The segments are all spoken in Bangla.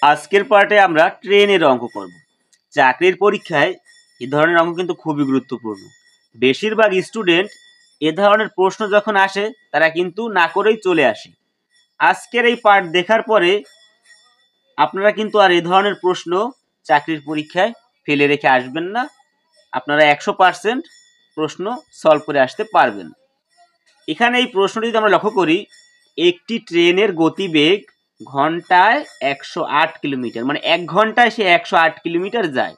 আজকের পার্টে আমরা ট্রেনের অঙ্ক করব। চাকরির পরীক্ষায় এ ধরনের অঙ্ক কিন্তু খুবই গুরুত্বপূর্ণ। বেশিরভাগ স্টুডেন্ট এ ধরনের প্রশ্ন যখন আসে তারা কিন্তু না করেই চলে আসে। আজকের এই পার্ট দেখার পরে আপনারা কিন্তু আর এ ধরনের প্রশ্ন চাকরির পরীক্ষায় ফেলে রেখে আসবেন না। আপনারা 100% প্রশ্ন সলভ করে আসতে পারবেন। এখানে এই প্রশ্নটি যদি আমরা লক্ষ্য করি, একটি ট্রেনের গতিবেগ ঘন্টায় 108 কিলোমিটার, মানে 1 ঘন্টায় সে 108 কিলোমিটার যায়।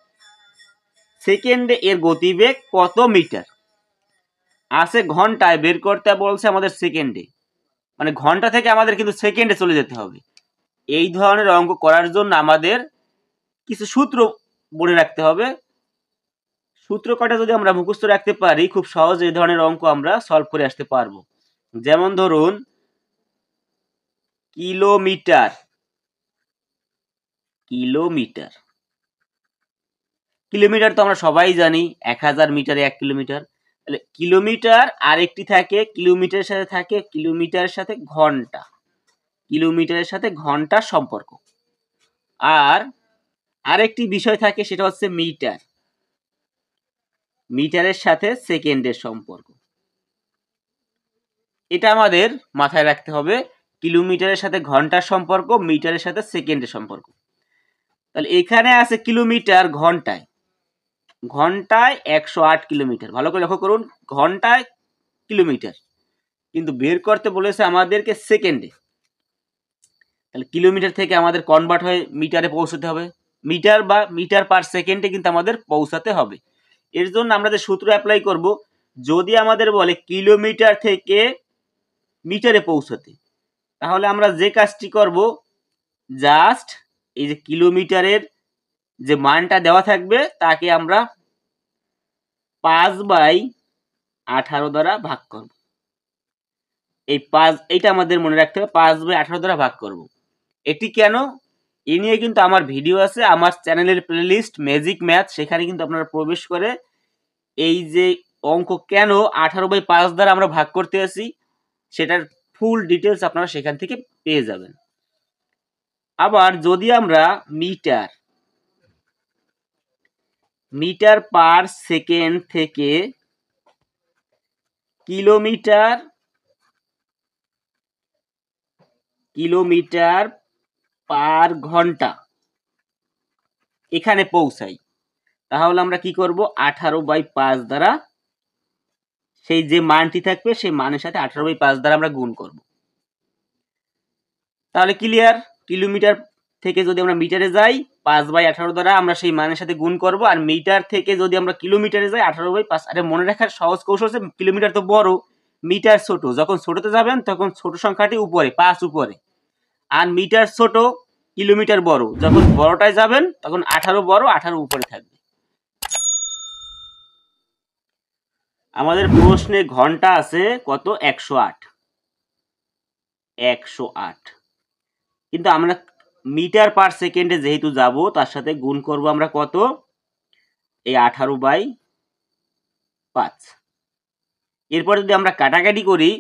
সেকেন্ডে এর গতিবেগ কত মিটার? আছে ঘন্টায়, বের করতে বলছে আমাদের সেকেন্ডে, মানে ঘন্টা থেকে আমাদের কিন্তু সেকেন্ডে চলে যেতে হবে। এই ধরনের অঙ্ক করার জন্য আমাদের কিছু সূত্র মনে রাখতে হবে। সূত্র কটা যদি আমরা মুখস্থ রাখতে পারি, খুব সহজে এই ধরনের অঙ্ক আমরা সলভ করে আসতে পারবো। যেমন ধরুন, কিলোমিটার কিলোমিটার কিলোমিটার তো আমরা সবাই জানি 1000 মিটারে 1 কিলোমিটার। তাহলে কিলোমিটার আরেকটি থাকে, কিলোমিটারের সাথে থাকে কিলোমিটারের সাথে ঘন্টা, কিলোমিটারের সাথে ঘন্টার সম্পর্ক। আর আরেকটি বিষয় থাকে, সেটা হচ্ছে মিটার, মিটারের সাথে সেকেন্ডের সম্পর্ক। এটা আমাদের মাথায় রাখতে হবে, কিলোমিটারের সাথে ঘন্টার সম্পর্ক, মিটারের সাথে সেকেন্ডের সম্পর্ক। তাহলে এখানে আছে কিলোমিটার ঘন্টায়, ঘন্টায় 108 কিলোমিটার। ভালো করে লক্ষ্য করুন, ঘন্টায় কিলোমিটার, কিন্তু বের করতে বলেছে আমাদেরকে সেকেন্ডে। তাহলে কিলোমিটার থেকে আমাদের কনভার্ট হয়ে মিটারে পৌঁছতে হবে, মিটার বা মিটার পার সেকেন্ডে কিন্তু আমাদের পৌঁছাতে হবে। এর জন্য আমরা যে সূত্র অ্যাপ্লাই করব, যদি আমাদের বলে কিলোমিটার থেকে মিটারে পৌঁছাতে, তাহলে আমরা যে কাজটি করব, জাস্ট এই যে কিলোমিটারের যে মানটা দেওয়া থাকবে তাকে আমরা 5/18 দ্বারা ভাগ করব। এই 5, এইটা আমাদের মনে রাখতে হবে, 5/18 দ্বারা ভাগ করব। এটি কেন, এ নিয়ে কিন্তু আমার ভিডিও আছে আমার চ্যানেলের প্লেলিস্ট ম্যাজিক ম্যাথ, সেখানে কিন্তু আপনারা প্রবেশ করে এই যে অঙ্ক কেন 18/5 দ্বারা আমরা ভাগ করতে আসি সেটার ফুল ডিটেলস আপনারা সেখান থেকে পেয়ে যাবেন। আবার যদি আমরা মিটার মিটার পার সেকেন্ড থেকে কিলোমিটার কিলোমিটার পার ঘন্টা এখানে পৌঁছাই, তাহলে আমরা কি করব, 18/5 দ্বারা সেই যে মানটি থাকবে সেই মানের সাথে 18/5 দ্বারা আমরা গুণ করব। তাহলে ক্লিয়ার, কিলোমিটার থেকে যদি আমরা মিটারে যাই 5/18 দ্বারা আমরা সেই মানের সাথে গুণ করব, আর মিটার থেকে যদি আমরা কিলোমিটারে যাই 18/5। আরে মনে রাখার সহজ কৌশল হচ্ছে, কিলোমিটার তো বড়, মিটার ছোট। যখন ছোটতে যাবেন তখন ছোট সংখ্যাটি উপরে, 5 উপরে, আর মিটার ছোট, কিলোমিটার বড়। যখন বড়টায় যাবেন তখন 18 বড়, 18 উপরে থাকবে। আমাদের প্রশ্নে ঘন্টা আছে কত, 108, কিন্তু আমরা মিটার পার সেকেন্ডে যেহেতু যাব, তার সাথে গুণ করব আমরা কত, এই 18/5। এরপর যদি আমরা কাটাকাটি করি,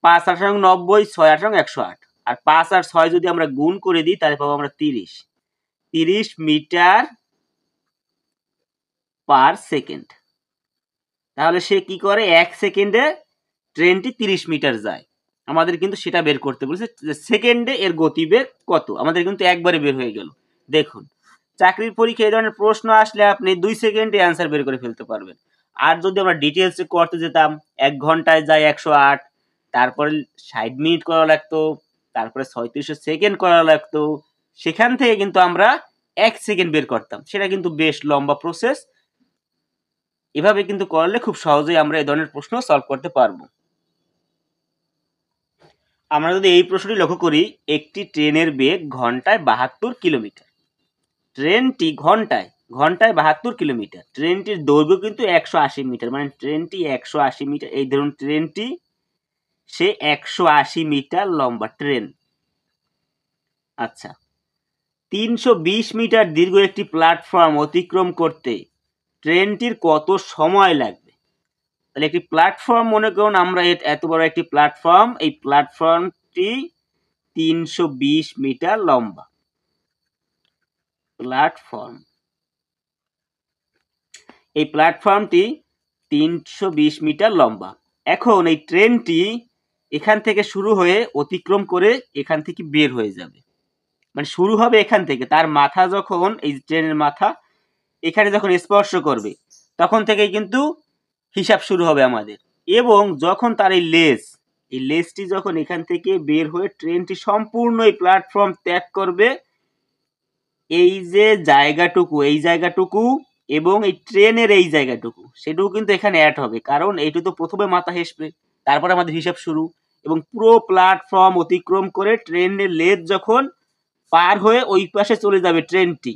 5 8 90, 6 8 108, আর 5 আর 6 যদি আমরা গুণ করে দিই তাহলে পাবো আমরা 30 মিটার পার সেকেন্ড। তাহলে সে কি করে, 1 সেকেন্ডে ট্রেনটি 30 মিটার যায়। আমাদের কিন্তু সেটা বের করতে বলেছে, যে সেকেন্ডে এর গতিবেগ কত। আমাদের কিন্তু একবারে বের হয়ে গেল। দেখুন, চাকরির পরীক্ষায় এই ধরনের প্রশ্ন আসলে আপনি 2 সেকেন্ডে অ্যান্সার বের করে ফেলতে পারবেন। আর যদি আমরা ডিটেলস করতে যেতাম, 1 ঘন্টায় যায় 108, তারপরে 60 মিনিট করা লাগতো, তারপরে 3600 সেকেন্ড করা লাগতো, সেখান থেকে কিন্তু আমরা 1 সেকেন্ড বের করতাম। সেটা কিন্তু বেশ লম্বা প্রসেস। এভাবে কিন্তু করলে খুব সহজেই আমরা এই ধরনের প্রশ্ন সলভ করতে পারবো। আমরা যদি এই প্রশ্নটি লক্ষ্য করি, একটি ট্রেনের বেগ ঘন্টায় 72 কিলোমিটার। ট্রেনটি ঘন্টায় 72 কিলোমিটার। ট্রেনটির দৈর্ঘ্য কিন্তু 180 মিটার, মানে ট্রেনটি 180 মিটার। এই ধরুন ট্রেনটি সে 180 মিটার লম্বা ট্রেন। আচ্ছা, 320 মিটার দীর্ঘ একটি প্ল্যাটফর্ম অতিক্রম করতে ট্রেনটির কত সময় লাগবে? তাহলে একটি প্ল্যাটফর্ম মনে করুন, আমরা এত বড় একটি প্ল্যাটফর্ম, এই প্ল্যাটফর্মটি 320 মিটার লম্বা। প্ল্যাটফর্ম। এই প্ল্যাটফর্মটি 320 মিটার লম্বা। এখন এই ট্রেনটি এখান থেকে শুরু হয়ে অতিক্রম করে এখান থেকে বের হয়ে যাবে, মানে শুরু হবে এখান থেকে, তার মাথা যখন এই ট্রেনের মাথা এখানে যখন স্পর্শ করবে তখন থেকেই কিন্তু হিসাব শুরু হবে আমাদের। এবং যখন তার এই লেজটি যখন এখান থেকে বের হয়ে ট্রেনটি সম্পূর্ণ এই প্ল্যাটফর্ম ত্যাগ করবে, এই যে জায়গাটুকু এবং এই ট্রেনের এই জায়গাটুকু সেটুকু কিন্তু এখানে অ্যাড হবে, কারণ এইটু তো প্রথমে মাথা হেসবে, তারপরে আমাদের হিসাব শুরু। এবং পুরো প্ল্যাটফর্ম অতিক্রম করে ট্রেনের লেজ যখন পার হয়ে ওই পাশে চলে যাবে ট্রেনটি,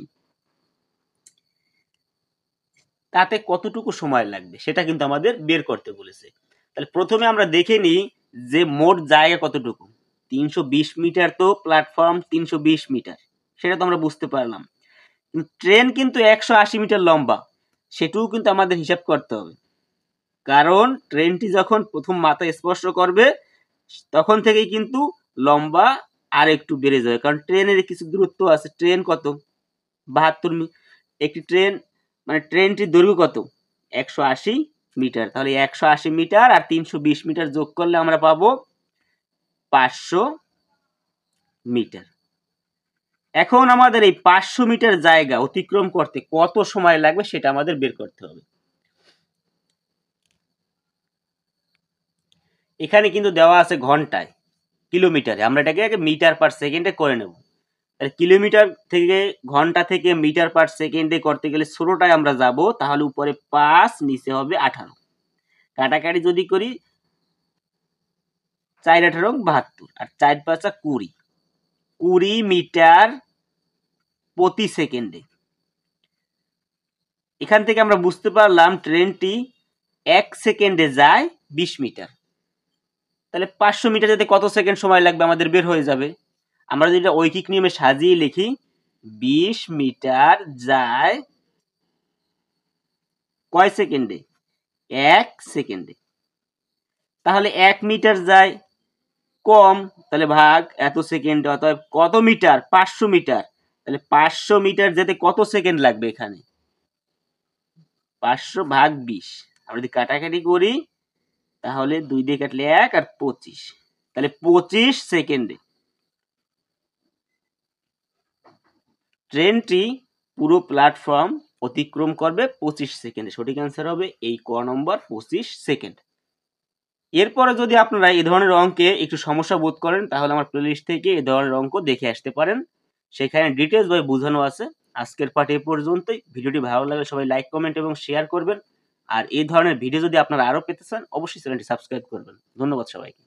তাতে কতটুকু সময় লাগবে সেটা কিন্তু আমাদের বের করতে বলেছে। তাহলে প্রথমে আমরা দেখে নিই যে মোট জায়গা কতটুকু। 320 মিটার, তো প্ল্যাটফর্ম 320 মিটার, সেটা তো আমরা বুঝতে পারলাম। ট্রেন কিন্তু 180 মিটার লম্বা, সেটুকু কিন্তু আমাদের হিসাব করতে হবে, কারণ ট্রেনটি যখন প্রথম মাথা স্পর্শ করবে তখন থেকেই কিন্তু লম্বা আর একটু বেড়ে যাবে, কারণ ট্রেনের কিছু দূরত্ব আছে। ট্রেন কত? 72 একটি ট্রেন, মানে ট্রেনটির দৈর্ঘ্য কত? 180 মিটার। তাহলে 180 মিটার আর 320 মিটার যোগ করলে আমরা পাবো 500 মিটার। এখন আমাদের এই 500 মিটার জায়গা অতিক্রম করতে কত সময় লাগবে সেটা আমাদের বের করতে হবে। এখানে কিন্তু দেওয়া আছে ঘন্টায়, কিলোমিটারে, আমরা এটাকে আগে মিটার পার সেকেন্ডে করে নেব। তাহলে কিলোমিটার থেকে ঘন্টা থেকে মিটার পার সেকেন্ডে করতে গেলে ছোটটায় আমরা যাব, তাহলে উপরে 5 নিচে হবে 18, কাটাকাটি যদি করি 4 18 72 আর 4 5 20, 20 মিটার প্রতি সেকেন্ডে। এখান থেকে আমরা বুঝতে পারলাম ট্রেনটি 1 সেকেন্ডে যায় 20 মিটার। তাহলে 500 মিটার যেতে কত সেকেন্ড সময় লাগবে আমাদের বের হয়ে যাবে। আমরা যদি এটা ঐকিক নিয়মে সাজিয়ে লিখি, 20 মিটার যায় কয় সেকেন্ডে? 1 সেকেন্ডে। তাহলে 1 মিটার যায় কম, তাহলে ভাগ এত সেকেন্ড, অতএব কত মিটার? 500 মিটার। তাহলে 500 মিটার যেতে কত সেকেন্ড লাগবে এখানে? 500 ভাগ 20। আমরা যদি কাটাকাটি করি তাহলে 2 দিয়ে কাটলে 1 আর 25, তাহলে 25 সেকেন্ডে ট্রেনটি পুরো প্ল্যাটফর্ম অতিক্রম করবে 25 সেকেন্ডে। সঠিক অ্যান্সার হবে এই ক নম্বর, 25 সেকেন্ড। এরপরে যদি আপনারা এই ধরনের অঙ্কে একটু সমস্যা বোধ করেন তাহলে আমার প্লেলিস্ট থেকে এই ধরনের অঙ্ক দেখে আসতে পারেন, সেখানে ডিটেলস ভাবে বোঝানো আছে। আজকের পাঠ এ পর্যন্তই। ভিডিওটি ভালো লাগলে সবাই লাইক, কমেন্ট এবং শেয়ার করবেন। আর এই ধরনের ভিডিও যদি আপনারা আরো পেতে চান অবশ্যই চ্যানেলটি সাবস্ক্রাইব করবেন। ধন্যবাদ সবাইকে।